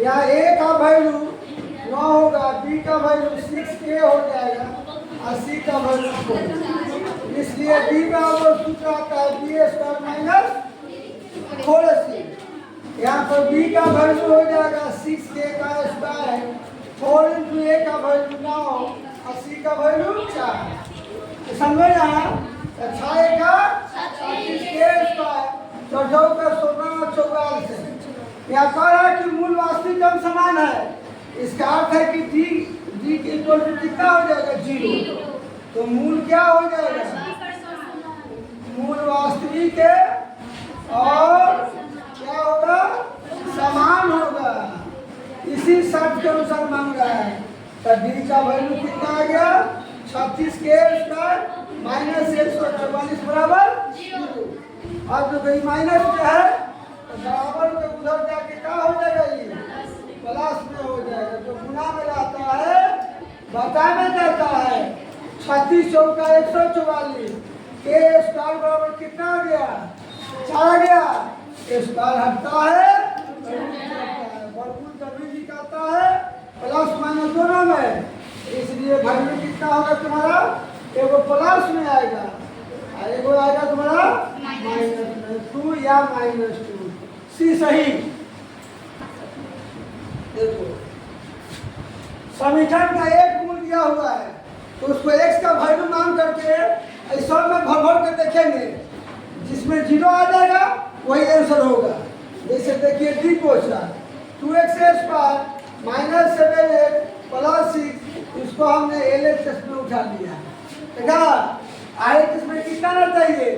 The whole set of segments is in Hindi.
यहाँ ए का वैल्यू 9 होगा, बी का वैल्यू 6k हो जाएगा और सी का वैल्यू 4। इसलिए बी बराबर सूत्र आता है बी स्क्वायर माइनस 4ac। यहाँ पर बी का वैल्यू हो जाएगा 6k का स्क्वायर, 4 इंटू ए का वैल्यू 9 और सी का वैल्यू 4। समझो यहाँ 6 का 36k स्क्वायर, 14 का 16 और 44 है। यहाँ कह रहा है कि मूल वास्तविक अंक समान है, इसका अर्थ है कि डी के इक्वल टू कितना हो जाएगा 0। तो मूल क्या हो जाएगा, मूल वास्तविक है और क्या होगा, समान होगा। इसी शर्त के अनुसार मांग रहा है। तो डी का वैल्यू कितना आ गया 36k स्क्वायर माइनस 144 बराबर 0। अब जो भाई माइनस क्या है तो बराबर के उधर जाके क्या हो जाएगा, ये प्लस में हो जाएगा। जो गुना में जाता है बटा में जाता है। 36 चौका 144, के स्क्वायर बराबर कितना आ गया 4 आ गया। स्क्वायर हटता है वर्गमूल तभी निकलता है प्लस माइनस दोनों में, इसलिए वैल्यू कितना होगा तुम्हारा, एगो प्लस में आएगा और एगो आएगा तुम्हारा -2 या -2। सी सही। देखो समीकरण का एक मूल दिया हुआ है तो उसको x का वैल्यू मान करके ऐसा में भर भर के देखेंगे, जिसमें 0 आ जाएगा वही आंसर होगा। जैसे देखिए D question 2x square minus 7x plus 6, इसको हमने LHS में उठा लिया। देखा आगे किसमें कितना ना चाहिए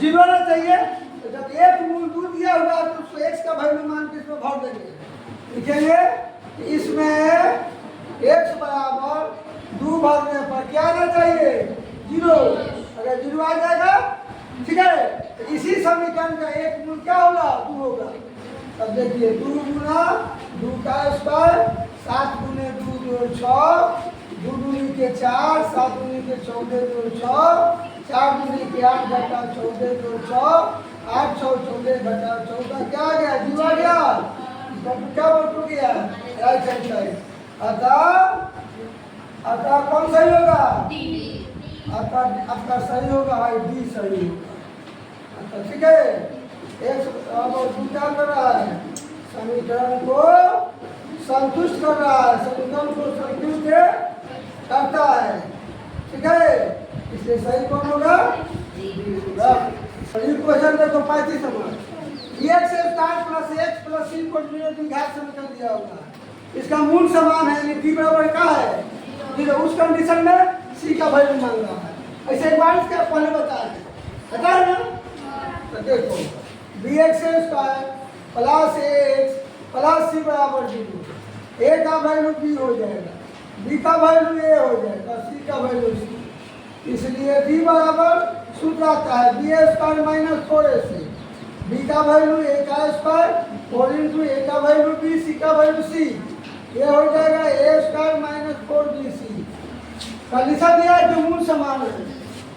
0 ना चाहिए। तो जब एक मूल दूर दिया हुआ तो उसको x का वैल्यू मान के इसमें भर देंगे। लिखेंगे इसमें x बराबर 2 भरने पर क्या आना चाहिए 0। अगर 0 आ जाएगा ठीक है, तो इसी समीकरण का एक मूल क्या होगा 2 होगा। तब देखिए 2 गुना 2 का स्क्वायर 7 गुने 2 2 6, 2 दूनी के 4, 7 दूनी के 14 2 6, 4 दूनी के 8 घटा 14 2 6, 8 6 14 घटा 14 क्या आ गया 0 आ गया। क्या बोल गया राइट हैंड साइड। अतः कौन सही होगा, अतः आपका सही होगा भाई डी सही होगा। ठीक है, एक क्या कर रहा है समीकरण को संतुष्ट कर रहा है, समीकरण को संतुष्ट करता है। ठीक है, इसलिए सही कौन होगा क्वेश्चन देखो 35 number x star plus x plus c को घात से निकल दिया होगा। इसका मूल समान है यानी b बराबर क्या है 0। उस कंडीशन में c का वैल्यू मांग रहा है। ऐसे एक बार इसका पहले बताया है ना। तो देखो bx square plus ax plus c बराबर 0। a का वैल्यू b हो जाएगा, b का वैल्यू a हो जाएगा, c का वैल्यू c। इसलिए b बराबर सूत्र आता है b square minus 4ac। b का वैल्यू a का स्क्वायर 4 इंटू a का वैल्यू b, c का वैल्यू c। ये हो जाएगा a square minus 4bc। Condition दिया है कि मूल समान है।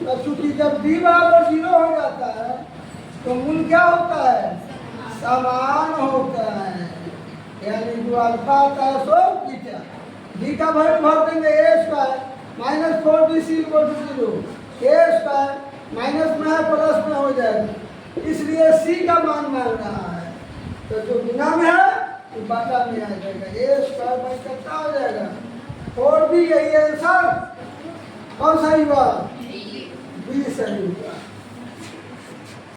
तो चूंकि जब b बराबर 0 हो जाता है तो मूल क्या होता है समान होता है, यानी जो अल्फा आता है सो बीटा। b का वैल्यू भर देंगे a square minus 4bc equal to 0। a square minus में है प्लस में हो जाएगा, इसलिए c का मान मांग रहा है। तो जो गुना में है वो बाटा में आ जाएगा, a स्क्वायर बाई कितना हो जाएगा 4b। यही आंसर कौन सही हुआ बी सही हुआ।